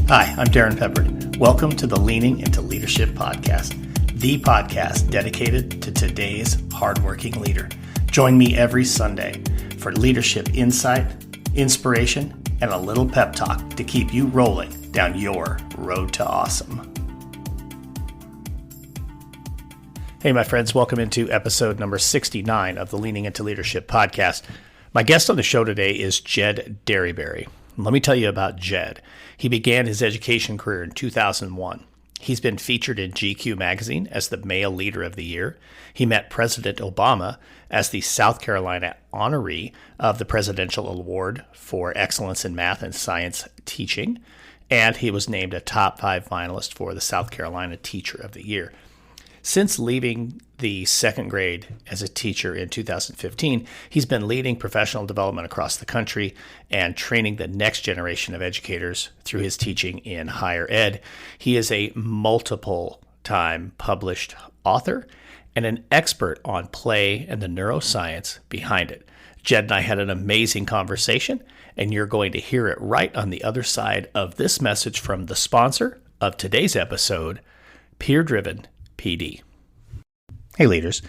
Hi, I'm Darrin Peppard. Welcome to the Leaning into Leadership podcast, the podcast dedicated to today's hardworking leader. Join me every Sunday for leadership insight, inspiration, and a little pep talk to keep you rolling down your road to awesome. Hey, my friends, welcome into episode number 69 of the Leaning into Leadership podcast. My guest on the show today is Jed Dearybury. Let me tell you about Jed. He began his education career in 2001. He's been featured in GQ magazine as the Male Leader of the Year. He met President Obama as the South Carolina honoree of the Presidential Award for Excellence in Math and Science Teaching. And he was named a top 5 finalist for the South Carolina Teacher of the Year. Since leaving the second grade as a teacher in 2015, he's been leading professional development across the country and training the next generation of educators through his teaching in higher ed. He is a multiple-time published author and an expert on play and the neuroscience behind it. Jed and I had an amazing conversation, and you're going to hear it right on the other side of this message from the sponsor of today's episode, Peer-Driven PD. Hey leaders,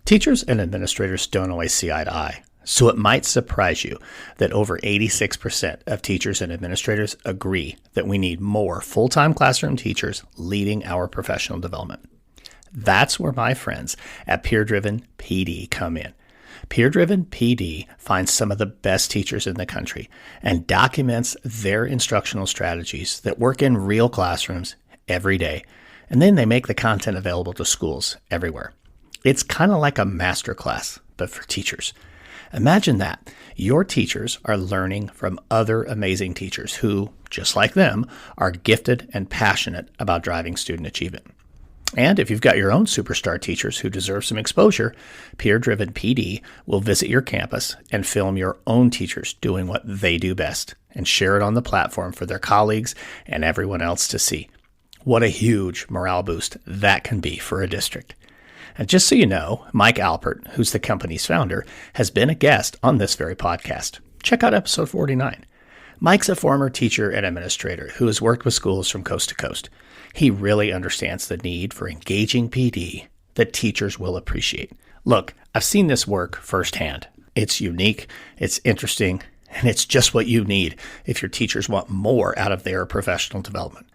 teachers and administrators don't always see eye to eye, so it might surprise you that over 86% of teachers and administrators agree that we need more full-time classroom teachers leading our professional development. That's where my friends at Peer-Driven PD come in. Peer-Driven PD finds some of the best teachers in the country and documents their instructional strategies that work in real classrooms every day. And then they make the content available to schools everywhere. It's kind of like a masterclass, but for teachers. Imagine that. Your teachers are learning from other amazing teachers who, just like them, are gifted and passionate about driving student achievement. And if you've got your own superstar teachers who deserve some exposure, Peer-Driven PD will visit your campus and film your own teachers doing what they do best and share it on the platform for their colleagues and everyone else to see. What a huge morale boost that can be for a district. And just so you know, Mike Alpert, who's the company's founder, has been a guest on this very podcast. Check out episode 49. Mike's a former teacher and administrator who has worked with schools from coast to coast. He really understands the need for engaging PD that teachers will appreciate. Look, I've seen this work firsthand. It's unique, it's interesting, and it's just what you need if your teachers want more out of their professional development.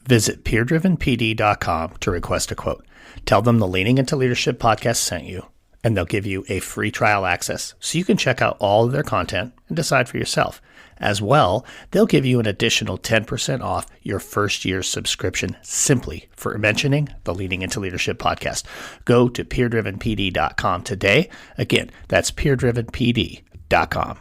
Visit peerdrivenpd.com to request a quote. Tell them the Leaning into Leadership podcast sent you, and they'll give you a free trial access so you can check out all of their content and decide for yourself. As well, they'll give you an additional 10% off your first year's subscription simply for mentioning the Leaning into Leadership podcast. Go to peerdrivenpd.com today. Again, that's peerdrivenpd.com.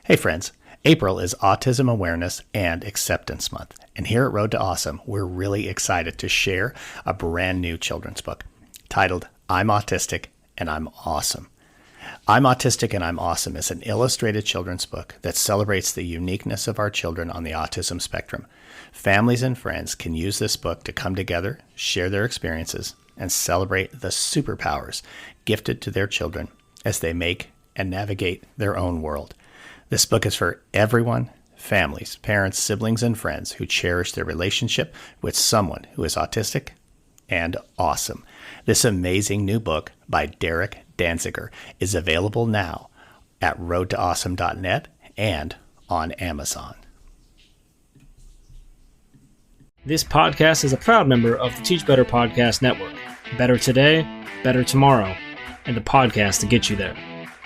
Hey friends, April is Autism Awareness and Acceptance Month. And here at Road to Awesome, we're really excited to share a brand new children's book titled I'm Autistic and I'm Awesome. I'm Autistic and I'm Awesome is an illustrated children's book that celebrates the uniqueness of our children on the autism spectrum. Families and friends can use this book to come together, share their experiences, and celebrate the superpowers gifted to their children as they make and navigate their own world. This book is for everyone, families, parents, siblings, and friends who cherish their relationship with someone who is autistic and awesome. This amazing new book by Derek Danziger is available now at roadtoawesome.net and on Amazon. This podcast is a proud member of the Teach Better Podcast Network. Better today, better tomorrow, and the podcast to get you there.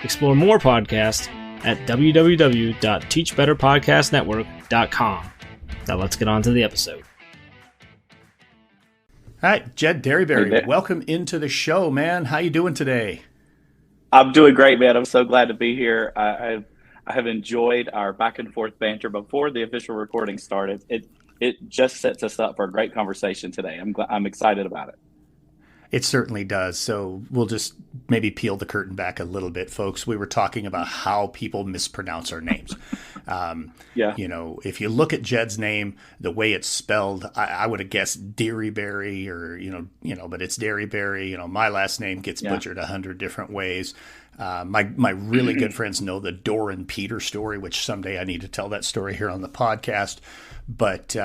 Explore more podcasts at www.teachbetterpodcastnetwork.com. Now let's get on to the episode. All right, Jed Dearybury, welcome into the show, man. How you doing today? I'm doing great, man. I'm so glad to be here. I have enjoyed our back and forth banter before the official recording started. It just sets us up for a great conversation today. I'm excited about it. It certainly does. So we'll just maybe peel the curtain back a little bit, folks. We were talking about how people mispronounce our names. Yeah. If you look at Jed's name, the way it's spelled, I would have guessed Dearybury or, but it's Dearybury. My last name gets butchered 100 different ways. My really good friends know the Darrin Peter story, which someday I need to tell that story here on the podcast. But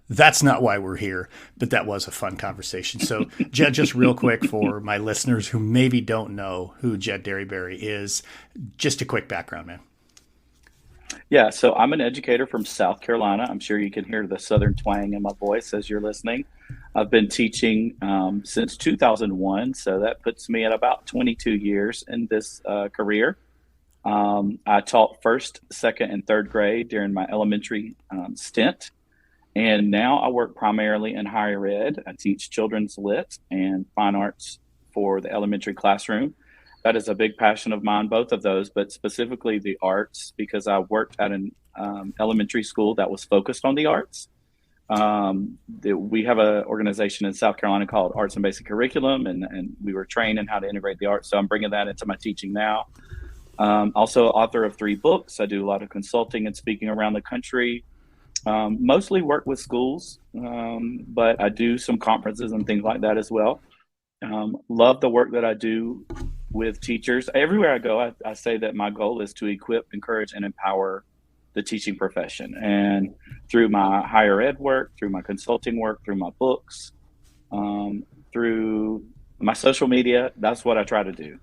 that's not why we're here. But that was a fun conversation. So, Jed, just real quick for my listeners who maybe don't know who Jed Dearybury is, just a quick background, man. Yeah, so I'm an educator from South Carolina. I'm sure you can hear the Southern twang in my voice as you're listening. I've been teaching since 2001, so that puts me at about 22 years in this career. I taught first, second, and third grade during my elementary stint, and now I work primarily in higher ed. I teach children's lit and fine arts for the elementary classroom. That is a big passion of mine, both of those, but specifically the arts, because I worked at an elementary school that was focused on the arts. We have an organization in South Carolina called Arts and Basic Curriculum, and we were trained in how to integrate the arts. So I'm bringing that into my teaching now. Also author of 3 books. I do a lot of consulting and speaking around the country. Mostly work with schools, but I do some conferences and things like that as well. Love the work that I do with teachers. Everywhere I go, I say that my goal is to equip, encourage, and empower the teaching profession. And through my higher ed work, through my consulting work, through my books, through my social media, that's what I try to do.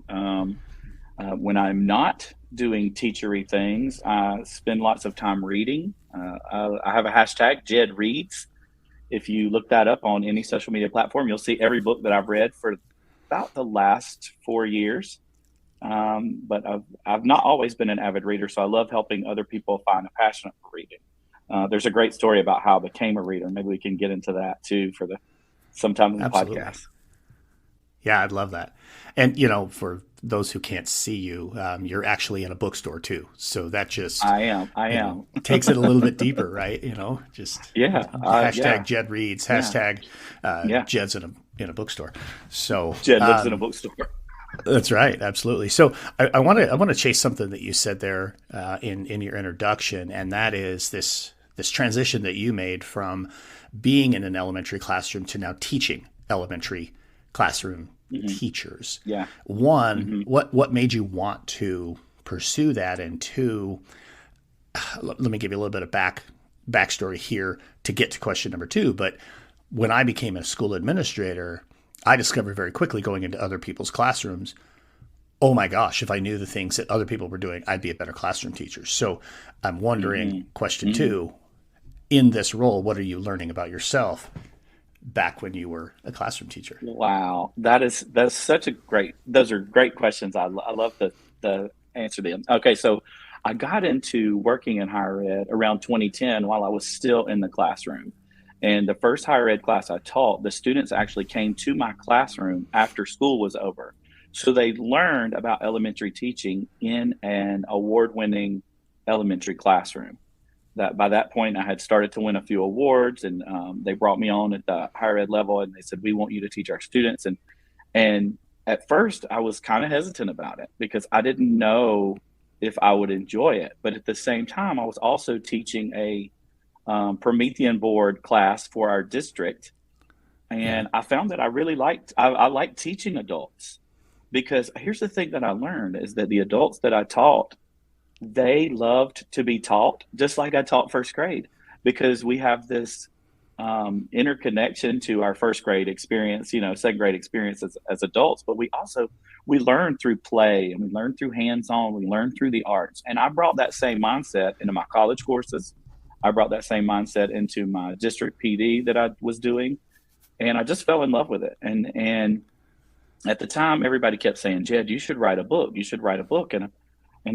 When I'm not doing teachery things, I spend lots of time reading. I have a hashtag, Jed Reads. If you look that up on any social media platform, you'll see every book that I've read for about the last 4 years. But I've not always been an avid reader, so I love helping other people find a passion for reading. There's a great story about how I became a reader. Maybe we can get into that too for sometime in the Absolutely. podcast. Yeah, I'd love that. And, for those who can't see you, you're actually in a bookstore too. So that just I am takes it a little bit deeper, right? Just hashtag Jed Reads, hashtag Jed's in a bookstore. So Jed lives in a bookstore. That's right, absolutely. So I want to chase something that you said there in your introduction, and that is this transition that you made from being in an elementary classroom to now teaching elementary classroom teachers. Yeah. One, what made you want to pursue that? And two, let me give you a little bit of backstory here to get to question number 2. But when I became a school administrator, I discovered very quickly going into other people's classrooms, oh my gosh, if I knew the things that other people were doing, I'd be a better classroom teacher. So I'm wondering, question 2, in this role, what are you learning about yourself back when you were a classroom teacher? Wow. That's those are great questions. I love the answer to them. Okay. So I got into working in higher ed around 2010 while I was still in the classroom. And the first higher ed class I taught, the students actually came to my classroom after school was over. So they learned about elementary teaching in an award-winning elementary classroom. That by that point, I had started to win a few awards, and they brought me on at the higher ed level, and they said, "We want you to teach our students." And at first, I was kind of hesitant about it because I didn't know if I would enjoy it. But at the same time, I was also teaching a Promethean board class for our district, and I found that I really liked teaching adults, because here's the thing that I learned is that the adults that I taught, they loved to be taught, just like I taught first grade, because we have this interconnection to our first grade experience, second grade experience as adults, but we learn through play, and we learn through hands-on, we learn through the arts. And I brought that same mindset into my college courses. I brought that same mindset into my district PD that I was doing, and I just fell in love with it. And at the time, everybody kept saying, "Jed, you should write a book. You should write a book." And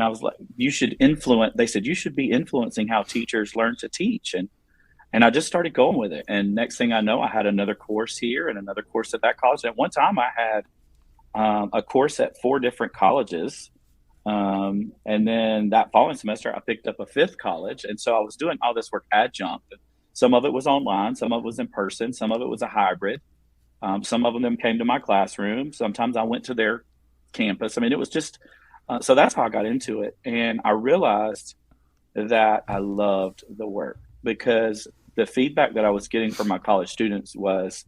I was like, they said, "You should be influencing how teachers learn to teach." And I just started going with it. And next thing I know, I had another course here and another course at that college. And at one time I had a course at 4 different colleges. And then that following semester, I picked up a 5th college. And so I was doing all this work adjunct. Some of it was online, some of it was in person, some of it was a hybrid. Some of them came to my classroom. Sometimes I went to their campus. I mean, it was just, so that's how I got into it. And I realized that I loved the work, because the feedback that I was getting from my college students was,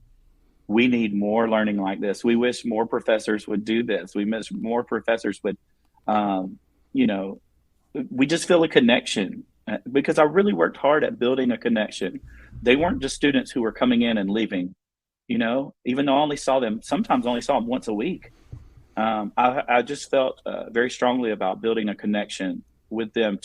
we need more learning like this. We wish more professors would do this. We wish more professors would, you know, we just feel a connection because I really worked hard at building a connection. They weren't just students who were coming in and leaving, you know, even though I sometimes only saw them once a week. I just felt very strongly about building a connection with them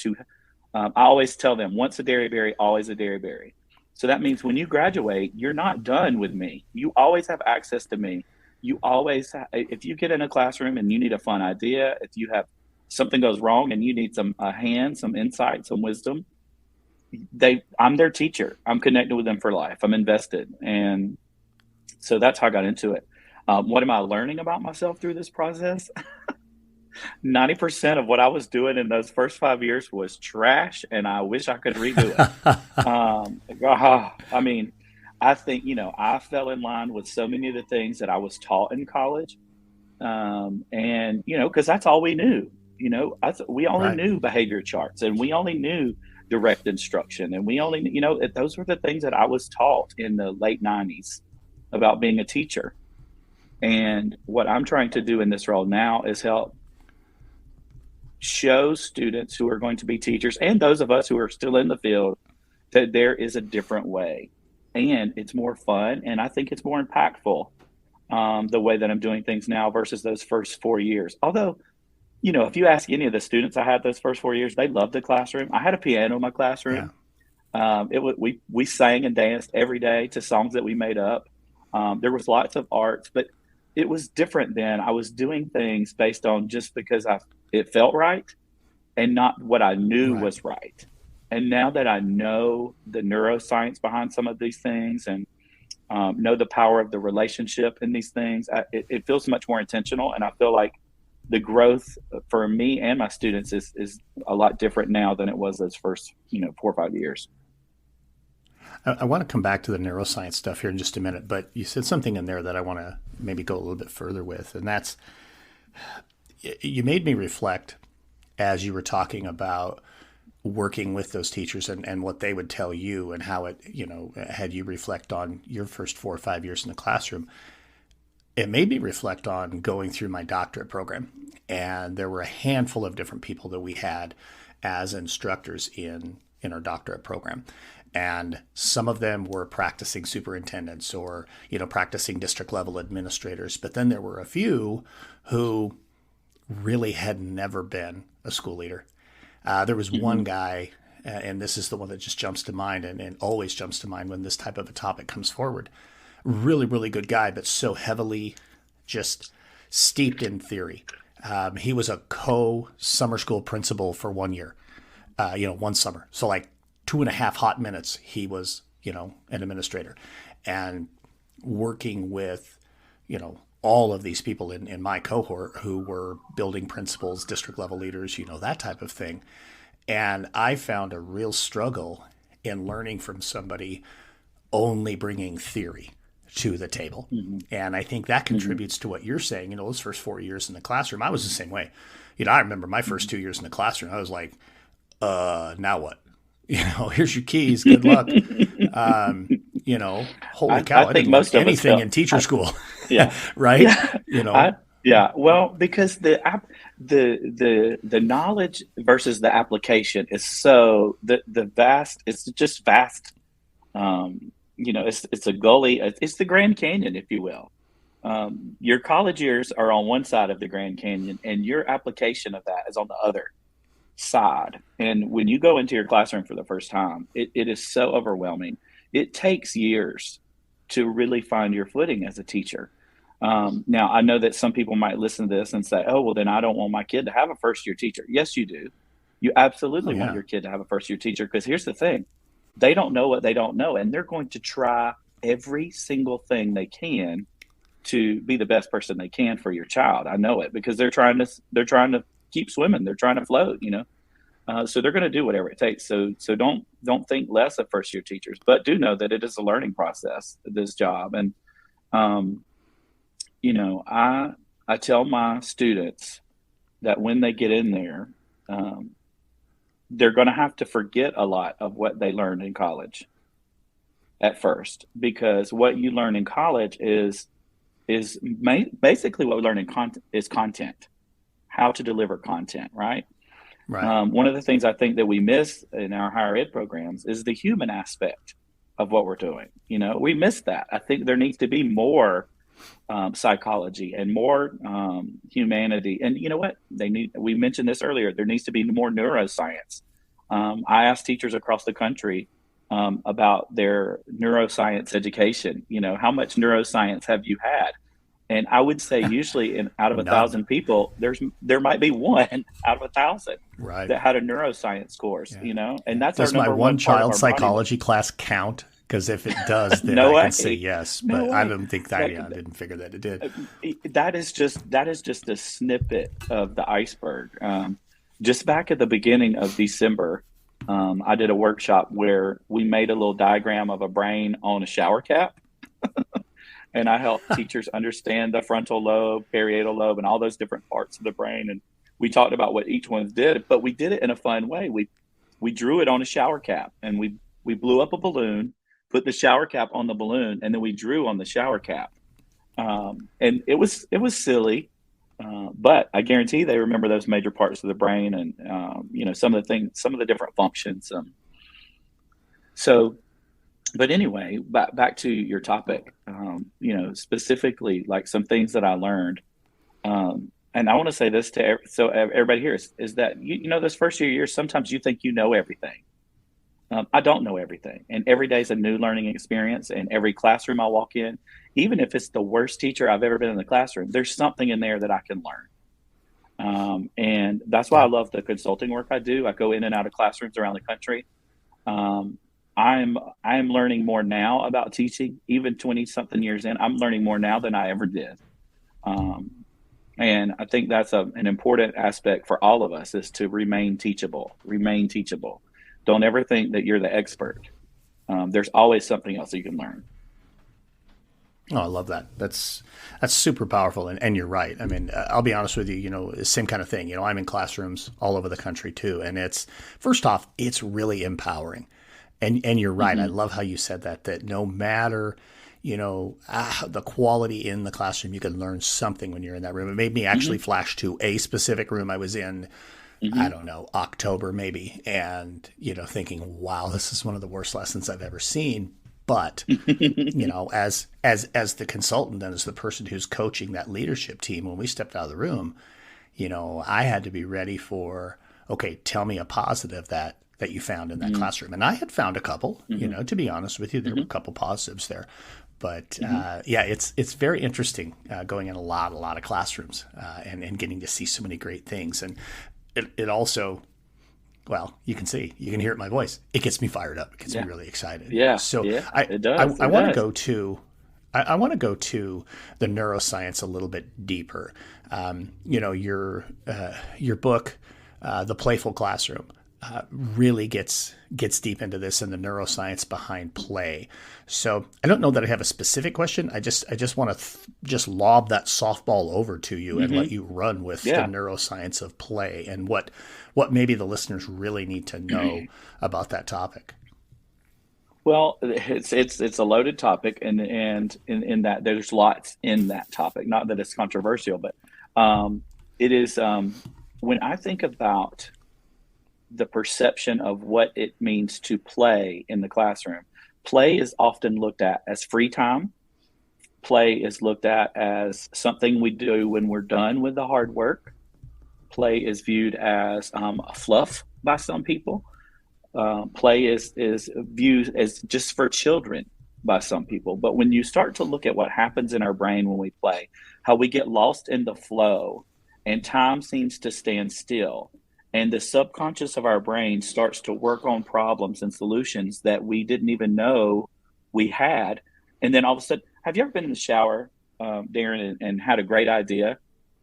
I always tell them, once a Dearybury, always a Dearybury. So that means when you graduate, you're not done with me. You always have access to me. You always, if you get in a classroom and you need a fun idea, if you have something goes wrong and you need a hand, some insight, some wisdom, I'm their teacher. I'm connected with them for life. I'm invested. And so that's how I got into it. What am I learning about myself through this process? 90% of what I was doing in those first 5 years was trash, and I wish I could redo it. I mean, I think, you know, I fell in line with so many of the things that I was taught in college. And, you know, because that's all we knew. You know, we only Right. knew behavior charts, and we only knew direct instruction. And we only, you know, those were the things that I was taught in the late 90s about being a teacher. And what I'm trying to do in this role now is help show students who are going to be teachers and those of us who are still in the field that there is a different way, and it's more fun, and I think it's more impactful, the way that I'm doing things now versus those first 4 years. Although, you know, if you ask any of the students I had those first 4 years, they loved the classroom. I had a piano in my classroom. Yeah. We sang and danced every day to songs that we made up. There was lots of arts, but it was different then. I was doing things based on just because it felt right and not what I knew was right. And now that I know the neuroscience behind some of these things and know the power of the relationship in these things, it feels much more intentional. And I feel like the growth for me and my students is a lot different now than it was those first, 4 or 5 years. I want to come back to the neuroscience stuff here in just a minute, but you said something in there that I want to maybe go a little bit further with, and that's, you made me reflect as you were talking about working with those teachers and what they would tell you and how it, had you reflect on your first 4 or 5 years in the classroom. It made me reflect on going through my doctorate program, and there were a handful of different people that we had as instructors in our doctorate program. And some of them were practicing superintendents or, practicing district level administrators. But then there were a few who really had never been a school leader. There was one guy, and this is the one that just jumps to mind and always jumps to mind when this type of a topic comes forward. Really, really good guy, but so heavily just steeped in theory. He was a summer school principal for 1 year, one summer. So like 2.5 hot minutes, he was, an administrator, and working with, all of these people in my cohort who were building principals, district level leaders, that type of thing. And I found a real struggle in learning from somebody only bringing theory to the table. Mm-hmm. And I think that contributes to what you're saying. Those first 4 years in the classroom, I was the same way. I remember my first 2 years in the classroom, I was like, now what? Here's your keys. Good luck. Holy cow! I think most of anything in teacher school. Yeah. Right. Yeah. Well, because the knowledge versus the application is so the vast. It's just vast. It's a gully. It's the Grand Canyon, if you will. Your college years are on one side of the Grand Canyon, and your application of that is on the other side. And when you go into your classroom for the first time, it is so overwhelming. It takes years to really find your footing as a teacher. Now, I know that some people might listen to this and say, oh, well, then I don't want my kid to have a first-year teacher. Yes, you do. You absolutely want your kid to have a first-year teacher, because here's the thing. They don't know what they don't know, and they're going to try every single thing they can to be the best person they can for your child. I know it, because they're trying to keep swimming. They're trying to float, so they're going to do whatever it takes. So don't think less of first year teachers, but do know that it is a learning process, this job. And, I tell my students that when they get in there, they're going to have to forget a lot of what they learned in college. at first, because what you learn in college is basically what we learn in content, how to deliver content, right? Right. One of the things I think that we miss in our higher ed programs is the human aspect of what we're doing. We miss that. I think there needs to be more psychology and more humanity. And you know what? We mentioned this earlier. There needs to be more neuroscience. I asked teachers across the country about their neuroscience education. How much neuroscience have you had? And I would say usually out of 1,000 people, there might be one out of 1,000 right. that had a neuroscience course, and that's does our number my one child part psychology class count? Because if it does, then no I can say yes. But way. I don't think that. I didn't figure that it did. That is just a snippet of the iceberg. Just back at the beginning of December, I did a workshop where we made a little diagram of a brain on a shower cap. And I helped teachers understand the frontal lobe, parietal lobe, and all those different parts of the brain. And we talked about what each one did, but we did it in a fun way. We drew it on a shower cap, and we blew up a balloon, put the shower cap on the balloon, and then we drew on the shower cap. And it was silly, but I guarantee they remember those major parts of the brain and some of the different functions. But anyway, back to your topic, specifically like some things that I learned. And I want to say this so everybody here is that, those first few years, sometimes you think you know everything. I don't know everything. And every day is a new learning experience. And every classroom I walk in, even if it's the worst teacher I've ever been in the classroom, there's something in there that I can learn. And that's why I love the consulting work I do. I go in and out of classrooms around the country. I'm learning more now about teaching, even 20-something years in. I'm learning more now than I ever did. And I think that's an important aspect for all of us, is to remain teachable. Don't ever think that you're the expert. There's always something else that you can learn. Oh, I love that. That's super powerful. And you're right. I mean, I'll be honest with you, same kind of thing. I'm in classrooms all over the country too. And first off, it's really empowering. And you're right. Mm-hmm. I love how you said that no matter, the quality in the classroom, you can learn something when you're in that room. It made me actually flash to a specific room I was in, I don't know, October maybe. And, thinking, wow, this is one of the worst lessons I've ever seen. But, as the consultant and as the person who's coaching that leadership team, when we stepped out of the room, I had to be ready for, okay, tell me a positive that you found in that classroom. And I had found a couple, to be honest with you, there were a couple positives there. But it's very interesting going in a lot of classrooms and getting to see so many great things. And it also, well, you can hear it in my voice. It gets me fired up. It gets me really excited. Yeah. So it does. I want to go to, I want to go to the neuroscience a little bit deeper. Your book, The Playful Classroom, really gets deep into this and the neuroscience behind play. So I don't know that I have a specific question. I just want to just lob that softball over to you and let you run with the neuroscience of play and what maybe the listeners really need to know about that topic. Well, it's a loaded topic, and in that there's lots in that topic. Not that it's controversial, but it is. When I think about the perception of what it means to play in the classroom, play is often looked at as free time. Play is looked at as something we do when we're done with the hard work. Play is viewed as a fluff by some people. Play is viewed as just for children by some people. But when you start to look at what happens in our brain when we play, how we get lost in the flow and time seems to stand still, and the subconscious of our brain starts to work on problems and solutions that we didn't even know we had. And then all of a sudden, have you ever been in the shower, Darrin, and had a great idea?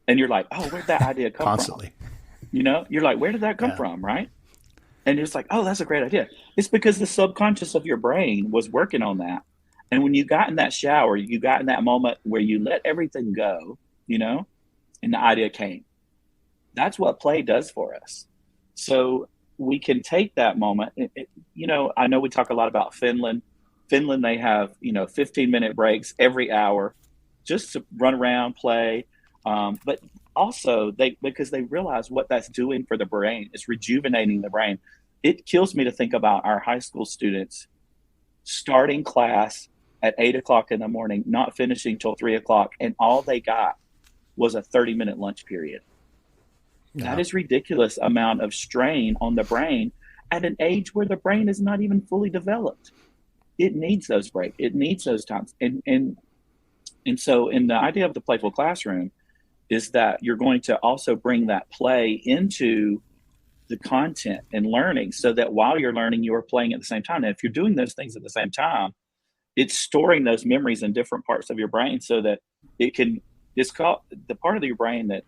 And you're like, oh, where'd that idea come Constantly. from? You're like, where did that come from, right? And it's like, oh, that's a great idea. It's because the subconscious of your brain was working on that. And when you got in that shower, you got in that moment where you let everything go, and the idea came. That's what play does for us. So we can take that moment. I know we talk a lot about Finland Finland, they have, 15-minute breaks every hour just to run around, play. But also because they realize what that's doing for the brain. It's rejuvenating the brain. It kills me to think about our high school students starting class at 8 o'clock in the morning, not finishing till 3 o'clock. And all they got was a 30-minute lunch period. Yeah. That is ridiculous amount of strain on the brain at an age where the brain is not even fully developed. It needs those breaks. It needs those times. And so in the idea of the playful classroom is that you're going to also bring that play into the content and learning, so that while you're learning, you are playing at the same time. And if you're doing those things at the same time, it's storing those memories in different parts of your brain, so that it's called the part of your brain that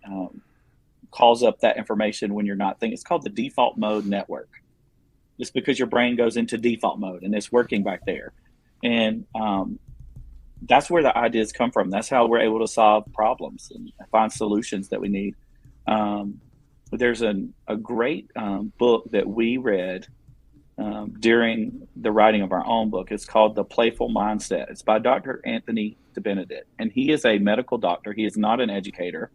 calls up that information when you're not thinking. It's called the default mode network. It's because your brain goes into default mode and it's working back there. And that's where the ideas come from. That's how we're able to solve problems and find solutions that we need. There's a great book that we read during the writing of our own book. It's called The Playful Mindset. It's by Dr. Anthony DeBenedict, and he is a medical doctor. He is not an educator.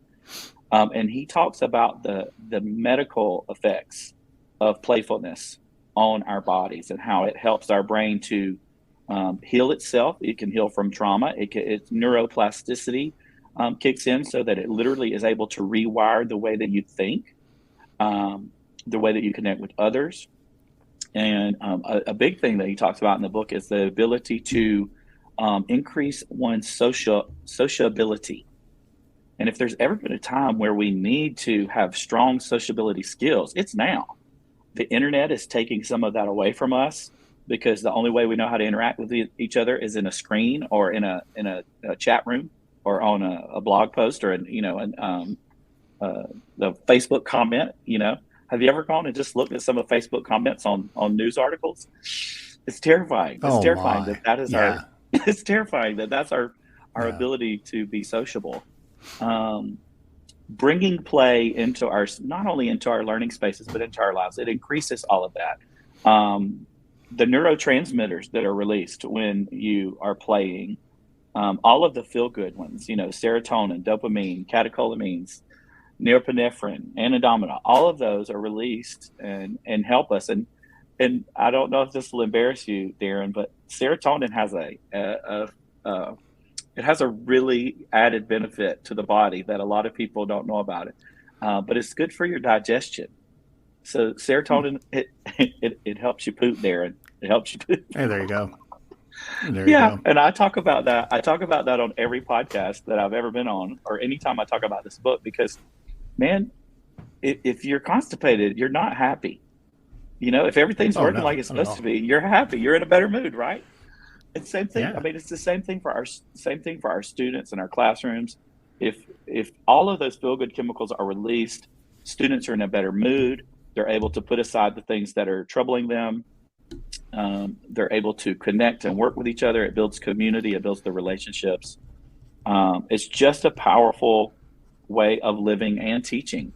And he talks about the medical effects of playfulness on our bodies and how it helps our brain to heal itself. It can heal from trauma. Its neuroplasticity kicks in, so that it literally is able to rewire the way that you think, the way that you connect with others. And a big thing that he talks about in the book is the ability to increase one's sociability. And if there's ever been a time where we need to have strong sociability skills, it's now. The internet is taking some of that away from us, because the only way we know how to interact with each other is in a screen or in a chat room or on a blog post or the Facebook comment. Have you ever gone and just looked at some of Facebook comments on news articles? It's terrifying. It's terrifying that is our. It's terrifying that's our ability to be sociable. Bringing play into not only into our learning spaces, but into our lives. It increases all of that. The neurotransmitters that are released when you are playing, all of the feel-good ones, serotonin, dopamine, catecholamines, norepinephrine, anandamide, all of those are released and help us. And I don't know if this will embarrass you, Darrin, but serotonin has it has a really added benefit to the body that a lot of people don't know about it. But it's good for your digestion. So serotonin, it helps you poop, Darrin. It helps you poop. Hey, there you go. There you go. And I talk about that. I talk about that on every podcast that I've ever been on, or anytime I talk about this book, because, man, if you're constipated, you're not happy. If everything's working like it's supposed to be, you're happy. You're in a better mood, right? It's the same thing. Yeah. I mean, it's the same thing for our students in our classrooms. If all of those feel-good chemicals are released, students are in a better mood. They're able to put aside the things that are troubling them. They're able to connect and work with each other. It builds community. It builds the relationships. It's just a powerful way of living and teaching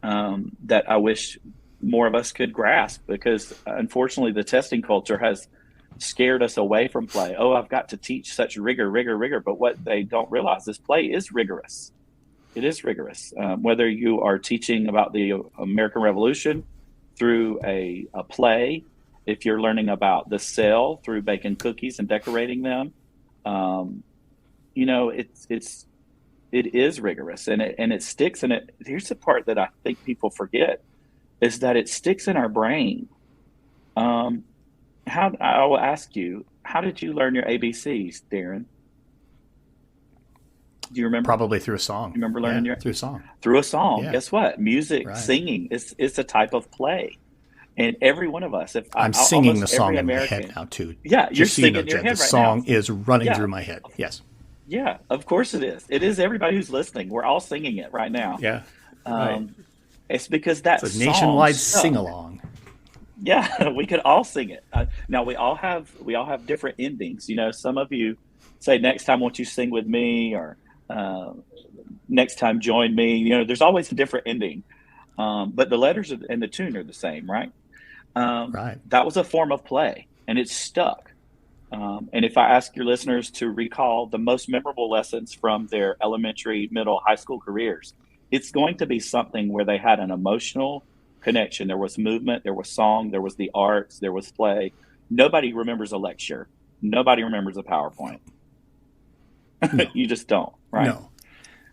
that I wish more of us could grasp, because unfortunately the testing culture has scared us away from play. Oh, I've got to teach such rigor. But what they don't realize is play is rigorous. It is rigorous. Whether you are teaching about the American Revolution through a play, if you're learning about the cell through baking cookies and decorating them, it is rigorous, and it sticks. And here's the part that I think people forget, is that it sticks in our brain. I will ask you, how did you learn your ABCs, Darrin? Do you remember? Probably through a song. You remember learning through a song? Through a song. Yeah. Guess what? Music, singing is a type of play. And every one of us, I'm singing the song in my head now too. Yeah, you're singing in your head right now. The song is running through my head. Yes. Yeah, of course it is. It is everybody who's listening. We're all singing it right now. Yeah. Right. It's because that's a nationwide sing-along. Yeah, we could all sing it. Now we all have different endings. Some of you say, "Next time, won't you sing with me?" or "Next time, join me." There's always a different ending, but the letters and the tune are the same, right? Right. That was a form of play, and it's stuck. And if I ask your listeners to recall the most memorable lessons from their elementary, middle, high school careers, it's going to be something where they had an emotional connection. There was movement, there was song, there was the arts, there was play. Nobody remembers a lecture. Nobody remembers a PowerPoint. No. You just don't, right? No.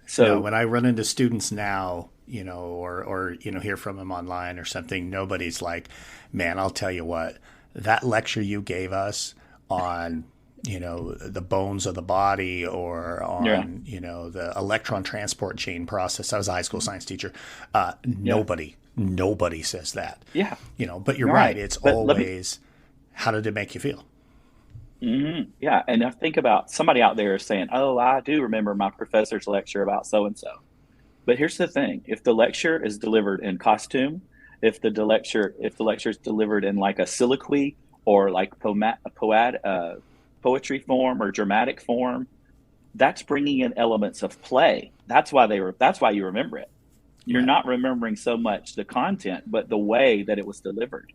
So when I run into students now, or hear from them online or something, nobody's like, man, I'll tell you what, that lecture you gave us on, the bones of the body or on, the electron transport chain process. I was a high school science teacher. Nobody says that. Yeah. But you're right. It's always, how did it make you feel? Mm-hmm. Yeah. And I think about somebody out there saying, oh, I do remember my professor's lecture about so-and-so. But here's the thing. If the lecture is delivered in costume, if the lecture is delivered in like a soliloquy or like poetry form or dramatic form, that's bringing in elements of play. That's why you remember it. You're not remembering so much the content, but the way that it was delivered,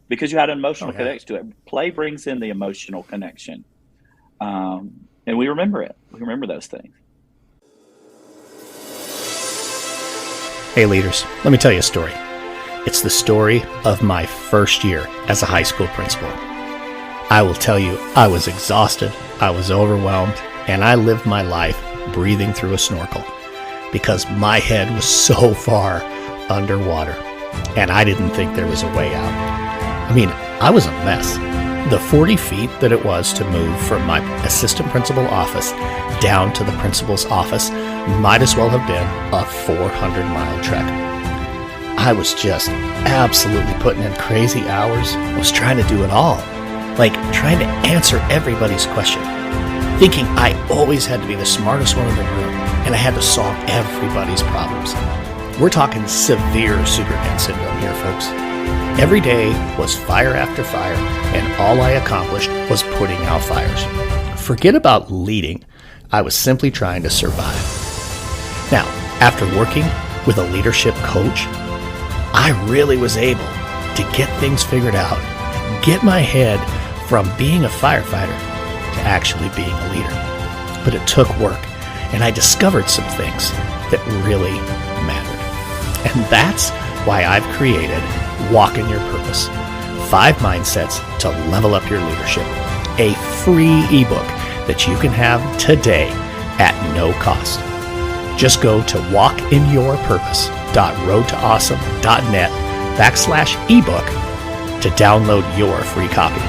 because you had an emotional connection to it. Play brings in the emotional connection. And we remember it. We remember those things. Hey leaders, let me tell you a story. It's the story of my first year as a high school principal. I will tell you, I was exhausted, I was overwhelmed, and I lived my life breathing through a snorkel because my head was so far underwater, and I didn't think there was a way out. I mean, I was a mess. The 40 feet that it was to move from my assistant principal office down to the principal's office might as well have been a 400-mile trek. I was just absolutely putting in crazy hours. I was trying to do it all, like trying to answer everybody's question, thinking I always had to be the smartest one in the room and I had to solve everybody's problems. We're talking severe Superman syndrome here, folks. Every day was fire after fire, and all I accomplished was putting out fires. Forget about leading. I was simply trying to survive. Now, after working with a leadership coach, I really was able to get things figured out, get my head from being a firefighter to actually being a leader. But it took work, and I discovered some things that really mattered. And that's why I've created Walk in Your Purpose, 5 mindsets to level up your leadership, a free ebook that you can have today at no cost. Just go to walkinyourpurpose.roadtoawesome.net/ebook to download your free copy.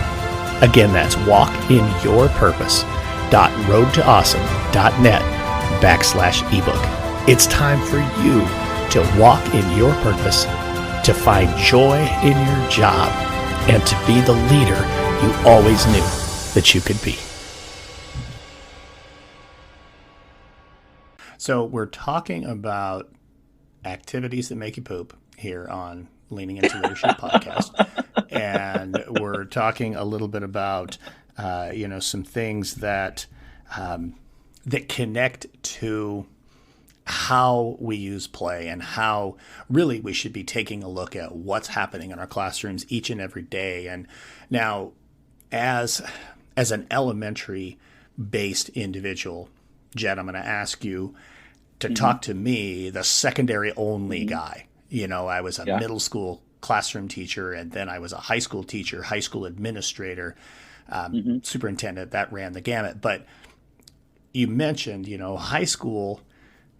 Again, that's walkinyourpurpose.roadtoawesome.net/ebook. It's time for you to walk in your purpose, to find joy in your job, and to be the leader you always knew that you could be. So we're talking about activities that make you poop here on Leaning Into Leadership podcast. And we're talking a little bit about, some things that connect to how we use play and how really we should be taking a look at what's happening in our classrooms each and every day. And now, as an elementary based individual, Jed, I'm going to ask you to talk to me, the secondary only guy. I was a middle school classroom teacher, and then I was a high school teacher, high school administrator, superintendent, that ran the gamut. But you mentioned, high school,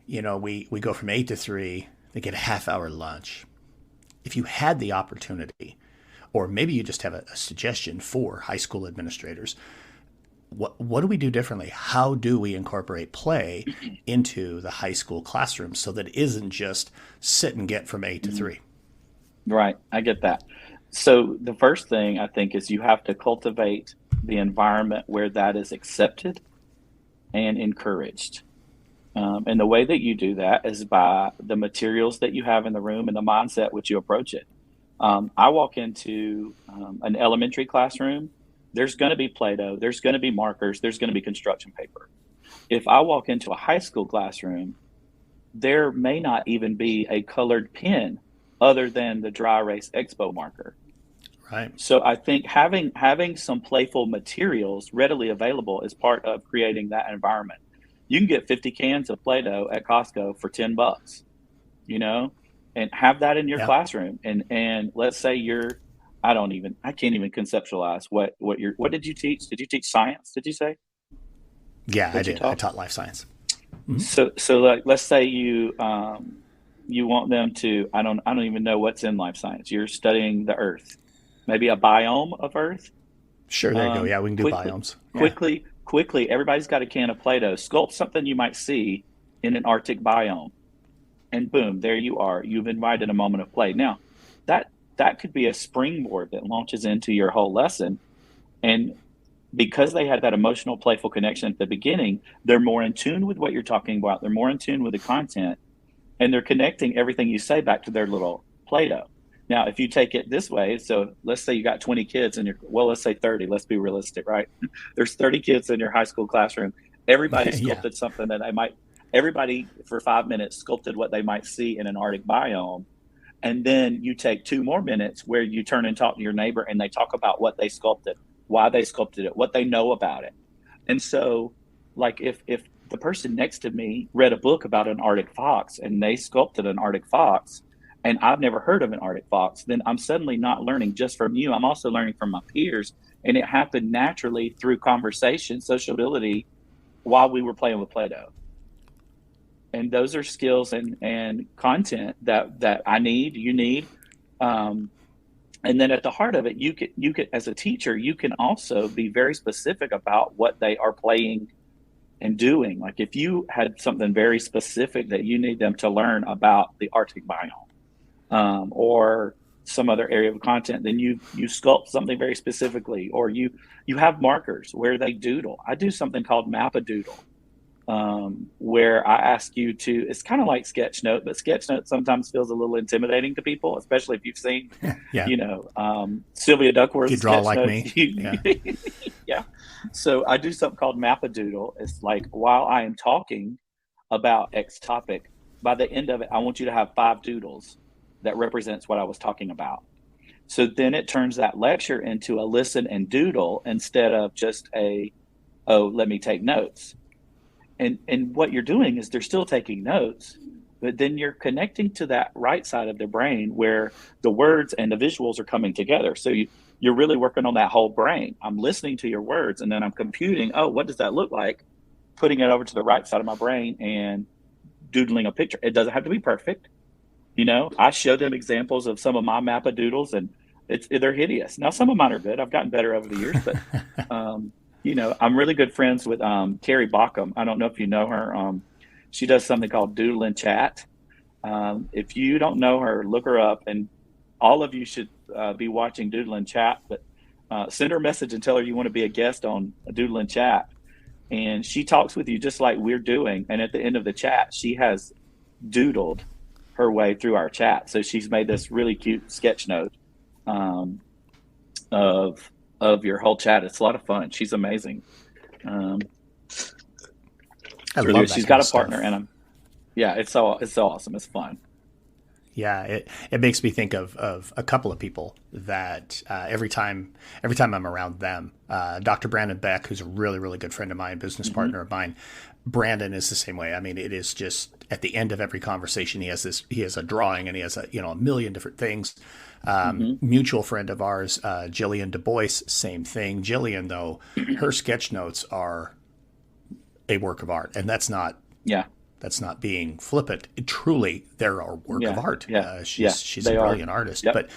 we go from 8 to 3, they get a half-hour lunch. If you had the opportunity, or maybe you just have a suggestion for high school administrators, what do we do differently? How do we incorporate play into the high school classroom so that it isn't just sit and get from 8 to 3? Right. I get that. So the first thing I think is you have to cultivate the environment where that is accepted and encouraged. And the way that you do that is by the materials that you have in the room and the mindset which you approach it. I walk into an elementary classroom, there's going to be Play-Doh, there's going to be markers, there's going to be construction paper. If I walk into a high school classroom, there may not even be a colored pen other than the dry erase expo marker. Right. So I think having some playful materials readily available is part of creating that environment. You can get 50 cans of Play-Doh at Costco for $10, you know, and have that in your Yeah. classroom. And let's say I can't even conceptualize what did you teach? Did you teach science? Did you say Yeah, I that you did. I taught? taught life science. Mm-hmm. So like, let's say you want them to, I don't even know what's in life science. You're studying the earth, maybe a biome of earth. Sure. There you go. Yeah, we can do Quickly, biomes. Yeah. quickly, everybody's got a can of Play-Doh. Sculpt something you might see in an Arctic biome, and boom, there you are. You've invited a moment of play. Now, that could be a springboard that launches into your whole lesson. And because they had that emotional, playful connection at the beginning, they're more in tune with what you're talking about. They're more in tune with the content, and they're connecting everything you say back to their little Play-Doh. Now, if you take it this way, so let's say you got 20 kids in let's say 30, let's be realistic, right? There's 30 kids in your high school classroom. Everybody sculpted something everybody for 5 minutes sculpted what they might see in an Arctic biome. And then you take 2 more minutes where you turn and talk to your neighbor and they talk about what they sculpted, why they sculpted it, what they know about it. And so, like, if the person next to me read a book about an Arctic fox and they sculpted an Arctic fox, and I've never heard of an Arctic fox, then I'm suddenly not learning just from you. I'm also learning from my peers. And it happened naturally through conversation, sociability, while we were playing with Play-Doh. And those are skills and content that I need, you need. And then at the heart of it, you could, as a teacher, you can also be very specific about what they are playing and doing. Like if you had something very specific that you need them to learn about the Arctic biome, or some other area of content, then you sculpt something very specifically, or you have markers where they doodle. I do something called Map-a-Doodle, where I ask you to, it's kind of like Sketchnote, but Sketchnote sometimes feels a little intimidating to people, especially if you've seen, Sylvia Duckworth's You draw Sketchnote. like me. Yeah. So I do something called Map-a-Doodle. It's like, while I am talking about X topic, by the end of it, I want you to have 5 doodles that represents what I was talking about. So then it turns that lecture into a listen and doodle instead of just let me take notes. And what you're doing is they're still taking notes, but then you're connecting to that right side of their brain where the words and the visuals are coming together. So you're really working on that whole brain. I'm listening to your words and then I'm computing, what does that look like? Putting it over to the right side of my brain and doodling a picture. It doesn't have to be perfect. I show them examples of some of my Map-a-Doodles and they're hideous. Now, some of mine are good. I've gotten better over the years, but I'm really good friends with Carrie Bauckham. I don't know if you know her. She does something called Doodle and Chat. If you don't know her, look her up, and all of you should be watching Doodle and Chat. But send her a message and tell her you want to be a guest on a Doodle and Chat, and she talks with you just like we're doing. And at the end of the chat, she has doodled her way through our chat. So she's made this really cute sketch note of your whole chat. It's a lot of fun. She's amazing. She's got a partner, and it's so awesome. It's fun. Yeah, it makes me think of a couple of people that every time I'm around them, Dr. Brandon Beck, who's a really, really good friend of mine, business partner of mine. Brandon is the same way. I mean, it is just at the end of every conversation, he has a drawing and he has a million different things. Mutual friend of ours, Jillian Du Bois, same thing. Jillian, though, her sketch notes are a work of art, and that's not being flippant. Truly, they're a work of art. She's a brilliant artist. Yep.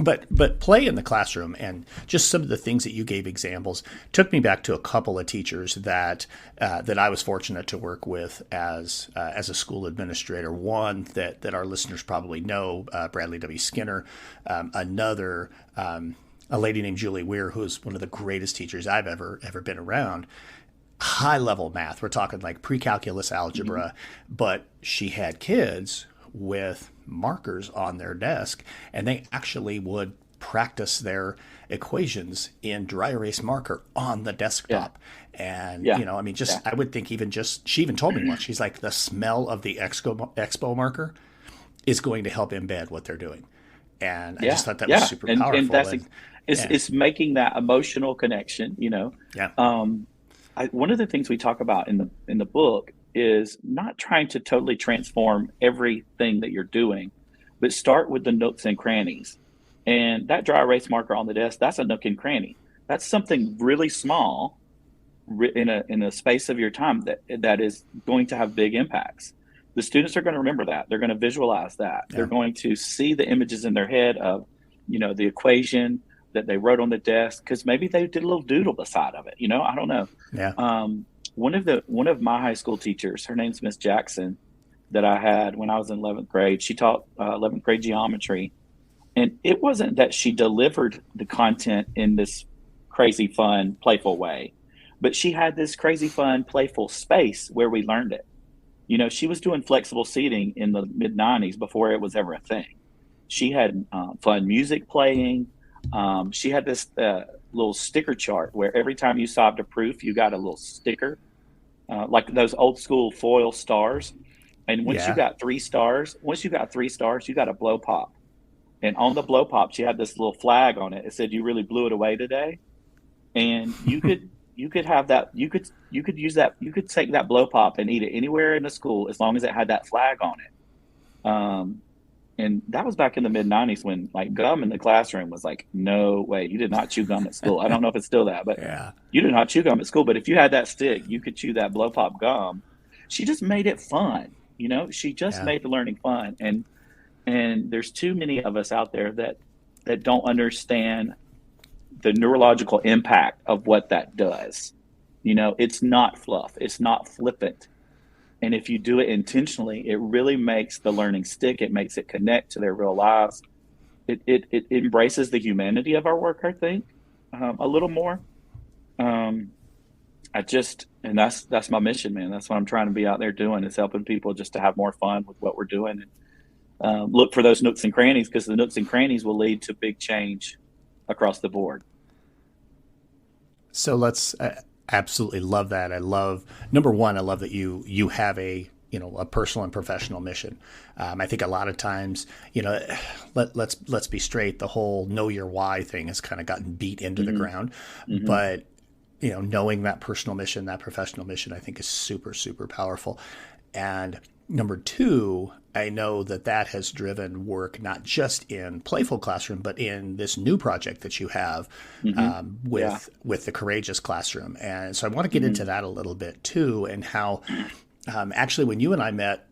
But play in the classroom and just some of the things that you gave examples took me back to a couple of teachers that I was fortunate to work with as a school administrator. One that our listeners probably know, Bradley W. Skinner. Another, a lady named Julie Weir, who's one of the greatest teachers I've ever been around. High level math. We're talking like pre-calculus algebra, but she had kids with markers on their desk, and they actually would practice their equations in dry erase marker on the desktop. And, I would think she even told me once, she's like, the smell of the Expo marker is going to help embed what they're doing. And I Yeah, just thought that was yeah, super and powerful. that's And yeah, it's making that emotional connection. yeah, One of the things we talk about in the book is not trying to totally transform everything that you're doing, but start with the nooks and crannies. And that dry erase marker on the desk, that's a nook and cranny. That's something really small in a space of your time that is going to have big impacts. The students are going to remember that. They're going to visualize that. They're yeah, going to see the images in their head of, the equation that they wrote on the desk, because maybe they did a little doodle beside of it. I don't know. yeah. One of my high school teachers, her name's Miss Jackson, that I had when I was in 11th grade. She taught 11th grade geometry, and it wasn't that she delivered the content in this crazy, fun, playful way, but she had this crazy, fun, playful space where we learned it. She was doing flexible seating in the mid 90s before it was ever a thing. She had fun music playing. She had this little sticker chart where every time you solved a proof, you got a little sticker, like those old school foil stars. And Yeah. once you got 3 stars, you got a blow pop. And on the blow pop, she had this little flag on it. It said, "You really blew it away today." And you could have that. You could use that. You could take that blow pop and eat it anywhere in the school as long as it had that flag on it. And that was back in the mid 90s when like gum in the classroom was like, no way, you did not chew gum at school. I don't know if it's still that, but Yeah. you did not chew gum at school. But if you had that stick, you could chew that blow pop gum. She just made it fun. She just Yeah. made the learning fun. And there's too many of us out there that don't understand the neurological impact of what that does. It's not fluff. It's not flippant. And if you do it intentionally, it really makes the learning stick. It makes it connect to their real lives. It embraces the humanity of our work, I think, a little more. And that's my mission, man. That's what I'm trying to be out there doing, is helping people just to have more fun with what we're doing, and look for those nooks and crannies, because the nooks and crannies will lead to big change across the board. So let's absolutely love that. I love, number one, I love that you have a personal and professional mission. I think a lot of times, let's be straight. The whole know your why thing has kind of gotten beat into the ground, but knowing that personal mission, that professional mission, I think is super, super powerful. And number two, I know that has driven work not just in Playful Classroom, but in this new project that you have with the Courageous Classroom. And so I want to get into that a little bit too, and how actually when you and I met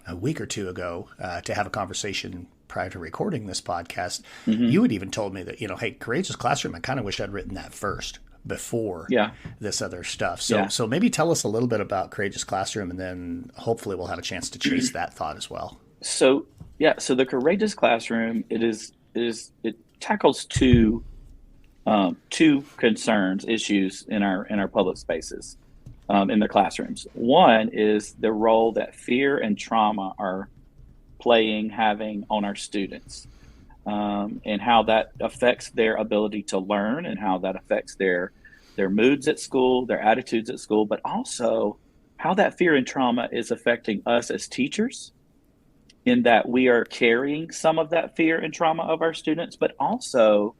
a week or two ago to have a conversation prior to recording this podcast, you had even told me that, hey, Courageous Classroom, I kind of wish I'd written that first before this other stuff. So maybe tell us a little bit about Courageous Classroom, and then hopefully we'll have a chance to chase that thought as well. So the Courageous Classroom, it tackles two issues in our public spaces, in the classrooms. One is the role that fear and trauma are having on our students, and how that affects their ability to learn, and how that affects their moods at school, their attitudes at school, but also how that fear and trauma is affecting us as teachers, in that we are carrying some of that fear and trauma of our students. But also,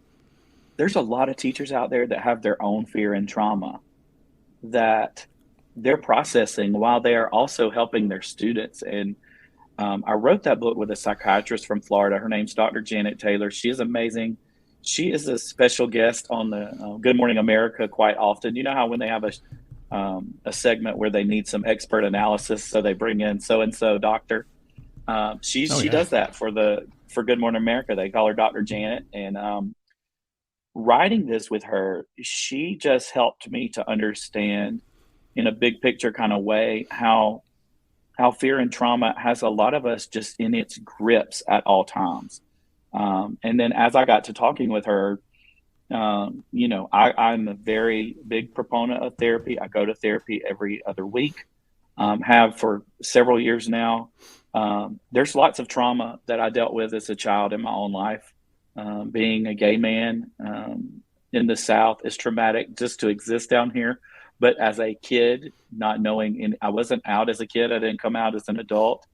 there's a lot of teachers out there that have their own fear and trauma that they're processing while they are also helping their students. And I wrote that book with a psychiatrist from Florida. Her name's Dr. Janet Taylor. She is amazing. She is a special guest on the Good Morning America quite often. You know how when they have a segment where they need some expert analysis, so they bring in so-and-so doctor. She does that for Good Morning America. They call her Dr. Janet. And writing this with her, she just helped me to understand in a big picture kind of way how fear and trauma has a lot of us just in its grips at all times. And then as I got to talking with her, I'm a very big proponent of therapy. I go to therapy every other week, have for several years now. There's lots of trauma that I dealt with as a child in my own life. Being a gay man in the South is traumatic just to exist down here. But as a kid, not knowing, and I wasn't out as a kid, I didn't come out as an adult.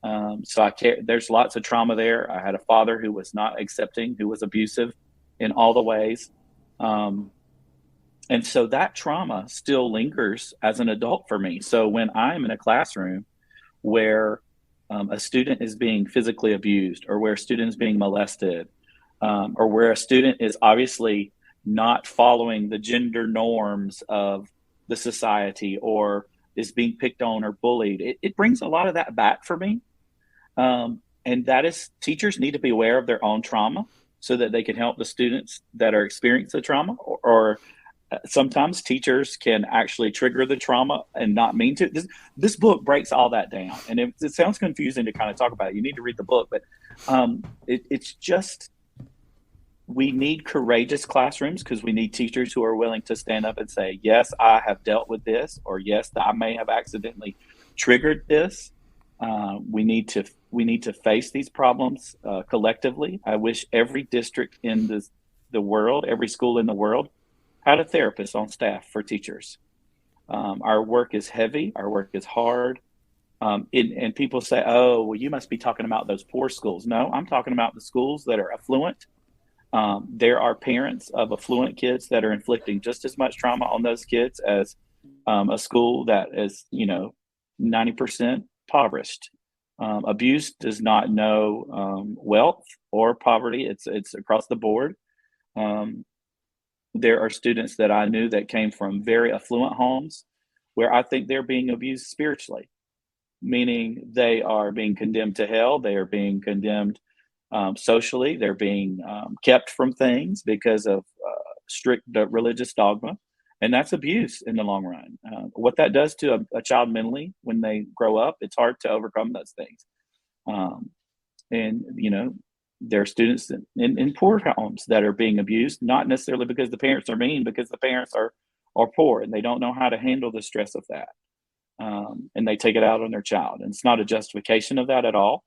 So there's lots of trauma there. I had a father who was not accepting, who was abusive in all the ways. And so that trauma still lingers as an adult for me. So when I'm in a classroom where a student is being physically abused, or where a student is being molested, or where a student is obviously not following the gender norms of the society, or is being picked on or bullied, it brings a lot of that back for me. And that is, teachers need to be aware of their own trauma so that they can help the students that are experiencing the trauma, or sometimes teachers can actually trigger the trauma and not mean to. This book breaks all that down. And it sounds confusing to kind of talk about it. You need to read the book, but it's just, we need courageous classrooms, because we need teachers who are willing to stand up and say, yes, I have dealt with this, or yes, I may have accidentally triggered this. We need to face these problems collectively. I wish every district in the world, every school in the world, had a therapist on staff for teachers. Our work is heavy. Our work is hard. And people say, oh, well, you must be talking about those poor schools. No, I'm talking about the schools that are affluent. There are parents of affluent kids that are inflicting just as much trauma on those kids as a school that is, 90% impoverished. Abuse does not know wealth or poverty. It's across the board. There are students that I knew that came from very affluent homes where I think they're being abused spiritually, meaning they are being condemned to hell. They are being condemned socially. They're being kept from things because of strict religious dogma. And that's abuse in the long run. What that does to a child mentally when they grow up, it's hard to overcome those things. There are students in poor homes that are being abused, not necessarily because the parents are mean, because the parents are poor and they don't know how to handle the stress of that. And they take it out on their child. And it's not a justification of that at all.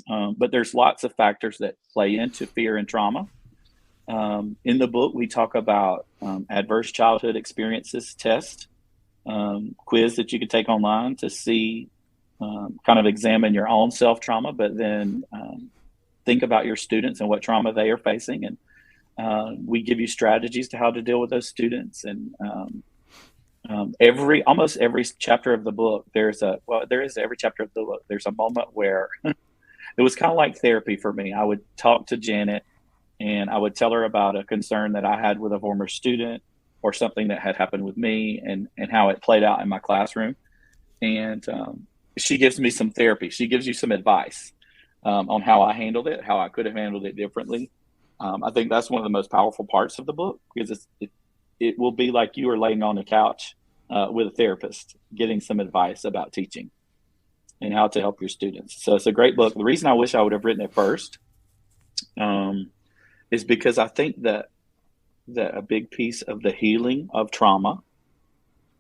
But there's lots of factors that play into fear and trauma. In the book, we talk about adverse childhood experiences test, quiz that you could take online to see, kind of examine your own self-trauma, but then think about your students and what trauma they are facing. And we give you strategies to how to deal with those students. And almost every chapter of the book, there is every chapter of the book, there's a moment where it was kind of like therapy for me. I would talk to Janet and I would tell her about a concern that I had with a former student, or something that had happened with me, and how it played out in my classroom. And she gives me some therapy. She gives you some advice on how I handled it, how I could have handled it differently. I think that's one of the most powerful parts of the book, because it will be like you are laying on a couch with a therapist, getting some advice about teaching and how to help your students. So it's a great book. The reason I wish I would have written it first is because I think that a big piece of the healing of trauma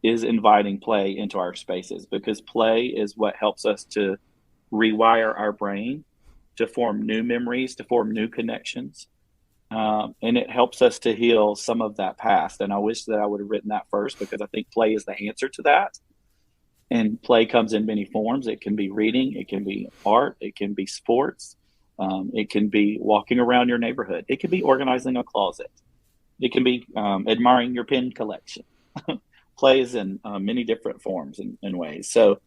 is inviting play into our spaces, because play is what helps us to rewire our brain, to form new memories, to form new connections. And it helps us to heal some of that past. And I wish that I would have written that first, because I think play is the answer to that. And play comes in many forms. It can be reading, it can be art, it can be sports, it can be walking around your neighborhood, it can be organizing a closet, it can be admiring your pen collection. Play is in many different forms and ways. So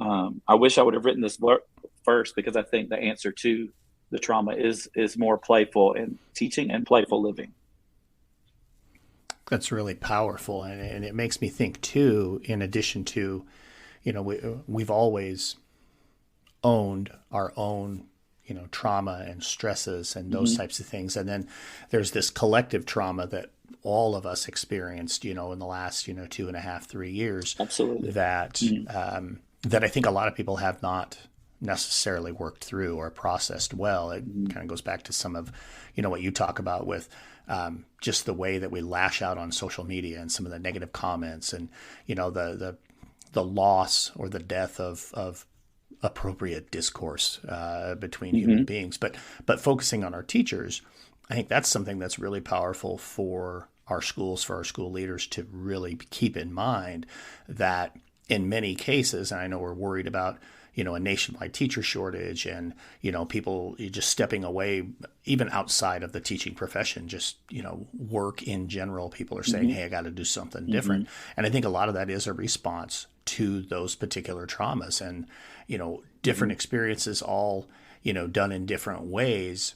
I wish I would have written this book first, because I think the answer to the trauma is more playful and teaching and playful living. That's really powerful. And it makes me think too, in addition to, we've always owned our own, trauma and stresses and those types of things. And then there's this collective trauma that all of us experienced, in the last, 2.5, 3 years. Absolutely. That I think a lot of people have not necessarily worked through or processed well. It kind of goes back to some of, what you talk about with just the way that we lash out on social media and some of the negative comments and, the loss or the death of appropriate discourse between human beings. But focusing on our teachers, I think that's something that's really powerful for our schools, for our school leaders to really keep in mind, that in many cases, and I know we're worried about, a nationwide teacher shortage and, people just stepping away, even outside of the teaching profession, just, work in general. People are saying, hey, I got to do something different. And I think a lot of that is a response to those particular traumas and, different experiences all, done in different ways.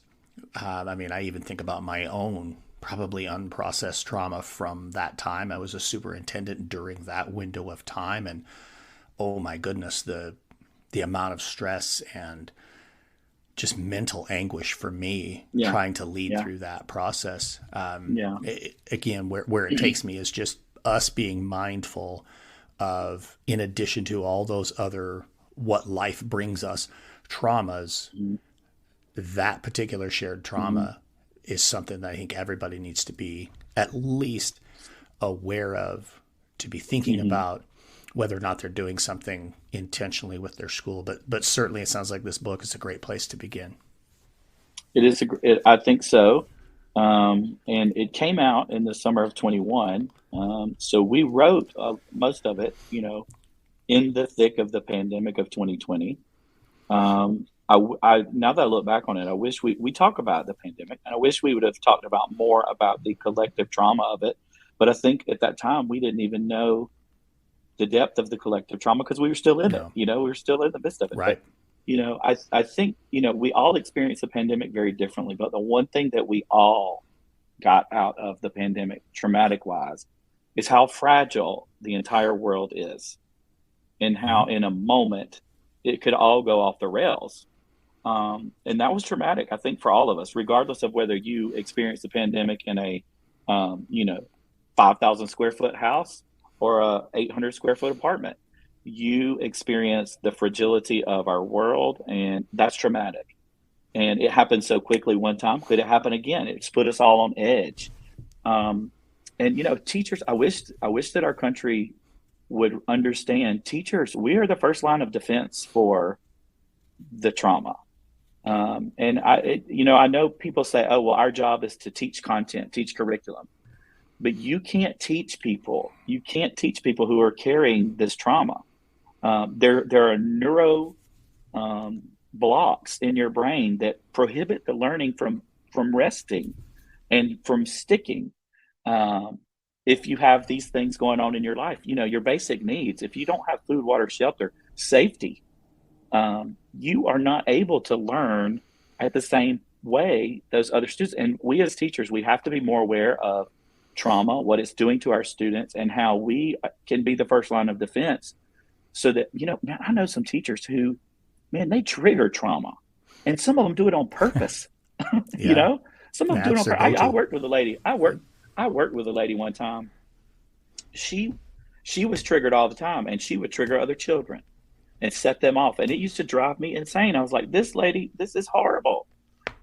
I even think about my own probably unprocessed trauma from that time. I was a superintendent during that window of time. And oh my goodness, the amount of stress and just mental anguish for me trying to lead through that process. Again, where it takes me is just us being mindful of, in addition to all those other what life brings us traumas, that particular shared trauma is something that I think everybody needs to be at least aware of, to be thinking about whether or not they're doing something intentionally with their school. But certainly it sounds like this book is a great place to begin. It is. I think so. And it came out in the summer of 21. So we wrote most of it, in the thick of the pandemic of 2020. Now that I look back on it, I wish we talk about the pandemic, and I wish we would have talked about more about the collective trauma of it. But I think at that time we didn't even know the depth of the collective trauma because we were still in it. We were still in the midst of it. Right. But, I think, we all experienced the pandemic very differently. But the one thing that we all got out of the pandemic, traumatic wise, is how fragile the entire world is, and how in a moment it could all go off the rails. And that was traumatic, I think, for all of us, regardless of whether you experienced the pandemic in a, 5,000 square foot house or a 800 square foot apartment. You experienced the fragility of our world, and that's traumatic. And it happened so quickly one time. Could it happen again? It's put us all on edge. And teachers, I wish that our country would understand. Teachers, we are the first line of defense for the trauma. And I know people say, oh, well, our job is to teach content, teach curriculum, but you can't teach people. You can't teach people who are carrying this trauma. There are neuro blocks in your brain that prohibit the learning from resting and from sticking. If you have these things going on in your life, your basic needs, if you don't have food, water, shelter, safety, you are not able to learn at the same way those other students. And we as teachers, we have to be more aware of trauma, what it's doing to our students, and how we can be the first line of defense. So that, I know some teachers who, they trigger trauma, and some of them do it on purpose. Some of them do it on purpose. I worked with a lady. I worked with a lady one time. She was triggered all the time, and she would trigger other children and set them off. And it used to drive me insane. I was like, this lady, this is horrible.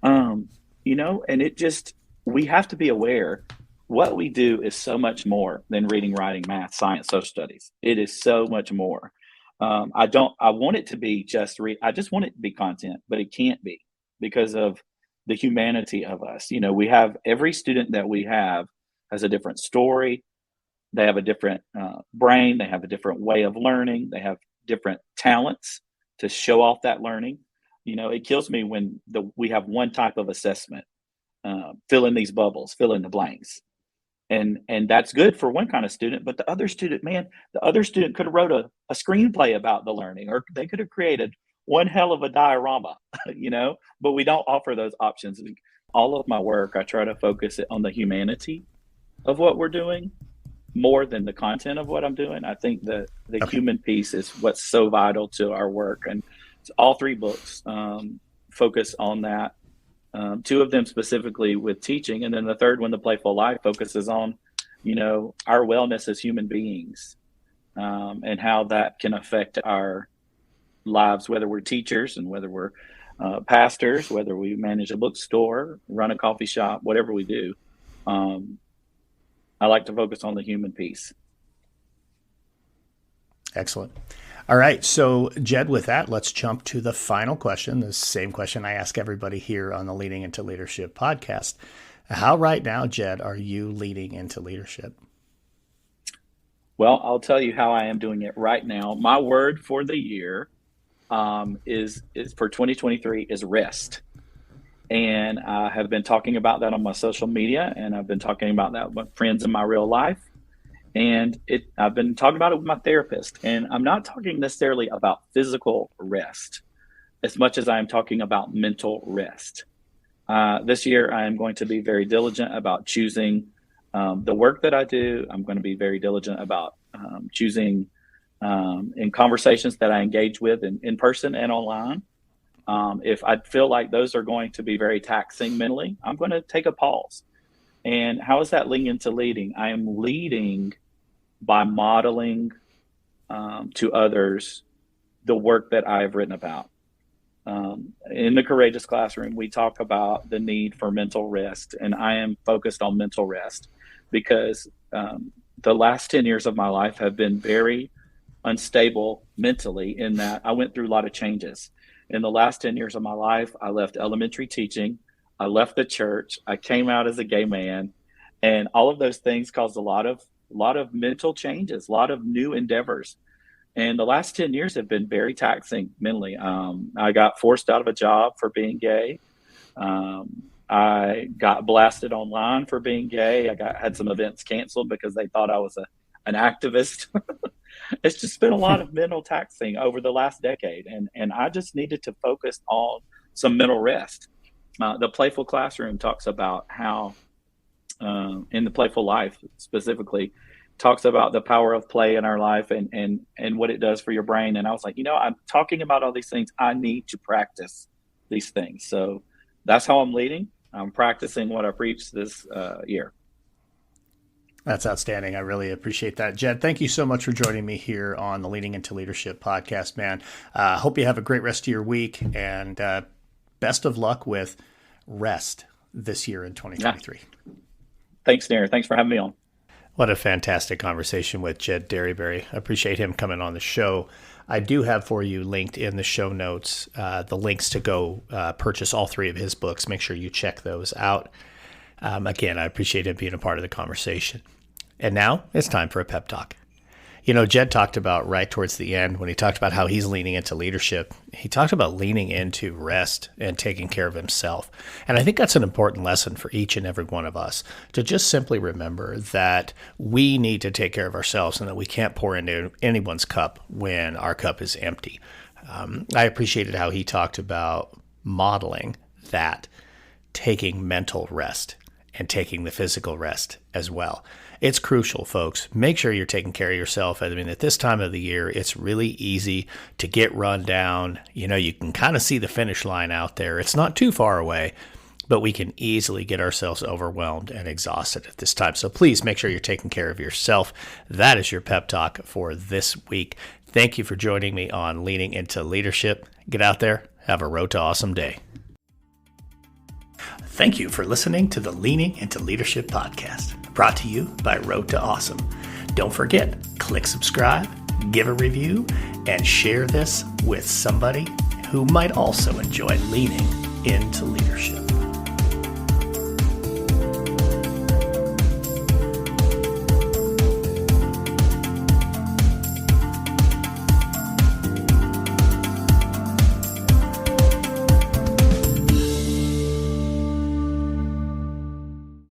And it just, we have to be aware. What we do is so much more than reading, writing, math, science, social studies. It is so much more. I want it to be I just want it to be content, but it can't be because of the humanity of us. We have, every student that we have has a different story. They have a different brain. They have a different way of learning. They have different talents to show off that learning. It kills me when we have one type of assessment, fill in these bubbles, fill in the blanks. And that's good for one kind of student, but the other student could have wrote a screenplay about the learning, or they could have created one hell of a diorama, but we don't offer those options. All of my work, I try to focus it on the humanity of what we're doing more than the content of what I'm doing. I think the human piece is what's so vital to our work. And all three books focus on that. Two of them specifically with teaching. And then the third one, The Playful Life, focuses on, our wellness as human beings, and how that can affect our lives, whether we're teachers and whether we're pastors, whether we manage a bookstore, run a coffee shop, whatever we do. I like to focus on the human piece. Excellent. All right. So, Jed, with that, let's jump to the final question, the same question I ask everybody here on the Leading into Leadership podcast. How right now, Jed, are you leading into leadership? Well, I'll tell you how I am doing it right now. My word for the year is for 2023 is rest. And I have been talking about that on my social media, and I've been talking about that with friends in my real life. And I've been talking about it with my therapist. And I'm not talking necessarily about physical rest as much as I am talking about mental rest. This year, I am going to be very diligent about choosing the work that I do. I'm going to be very diligent about choosing in conversations that I engage with in person and online. If I feel like those are going to be very taxing mentally, I'm going to take a pause. And how is that leading into leading? I am leading by modeling to others the work that I have written about. In the Courageous Classroom, we talk about the need for mental rest, and I am focused on mental rest because the last 10 years of my life have been very unstable mentally, in that I went through a lot of changes. In the last 10 years of my life, I left elementary teaching, I left the church, I came out as a gay man, and all of those things caused a lot of mental changes, a lot of new endeavors. And the last 10 years have been very taxing mentally. I got forced out of a job for being gay. I got blasted online for being gay. Had some events canceled because they thought I was an activist. It's just been a lot of mental taxing over the last decade. And I just needed to focus on some mental rest. The Playful Classroom talks about how, in the Playful Life specifically, talks about the power of play in our life and what it does for your brain. And I was like, I'm talking about all these things. I need to practice these things. So that's how I'm leading. I'm practicing what I preached this year. That's outstanding. I really appreciate that. Jed, thank you so much for joining me here on the Leading into Leadership podcast, man. Hope you have a great rest of your week, and best of luck with rest this year in 2023. Yeah. Thanks, Darrin. Thanks for having me on. What a fantastic conversation with Jed Dearybury. I appreciate him coming on the show. I do have for you linked in the show notes the links to go purchase all 3 of his books. Make sure you check those out. Again, I appreciate him being a part of the conversation. And now it's time for a pep talk. Jed talked about right towards the end when he talked about how he's leaning into leadership. He talked about leaning into rest and taking care of himself. And I think that's an important lesson for each and every one of us, to just simply remember that we need to take care of ourselves and that we can't pour into anyone's cup when our cup is empty. I appreciated how he talked about modeling that, taking mental rest and taking the physical rest as well. It's crucial, folks. Make sure you're taking care of yourself. I mean, at this time of the year, it's really easy to get run down. You can kind of see the finish line out there. It's not too far away, but we can easily get ourselves overwhelmed and exhausted at this time. So please make sure you're taking care of yourself. That is your pep talk for this week. Thank you for joining me on Leaning into Leadership. Get out there. Have a Road to Awesome day. Thank you for listening to the Leaning into Leadership podcast, brought to you by Road to Awesome. Don't forget, click subscribe, give a review, and share this with somebody who might also enjoy leaning into leadership.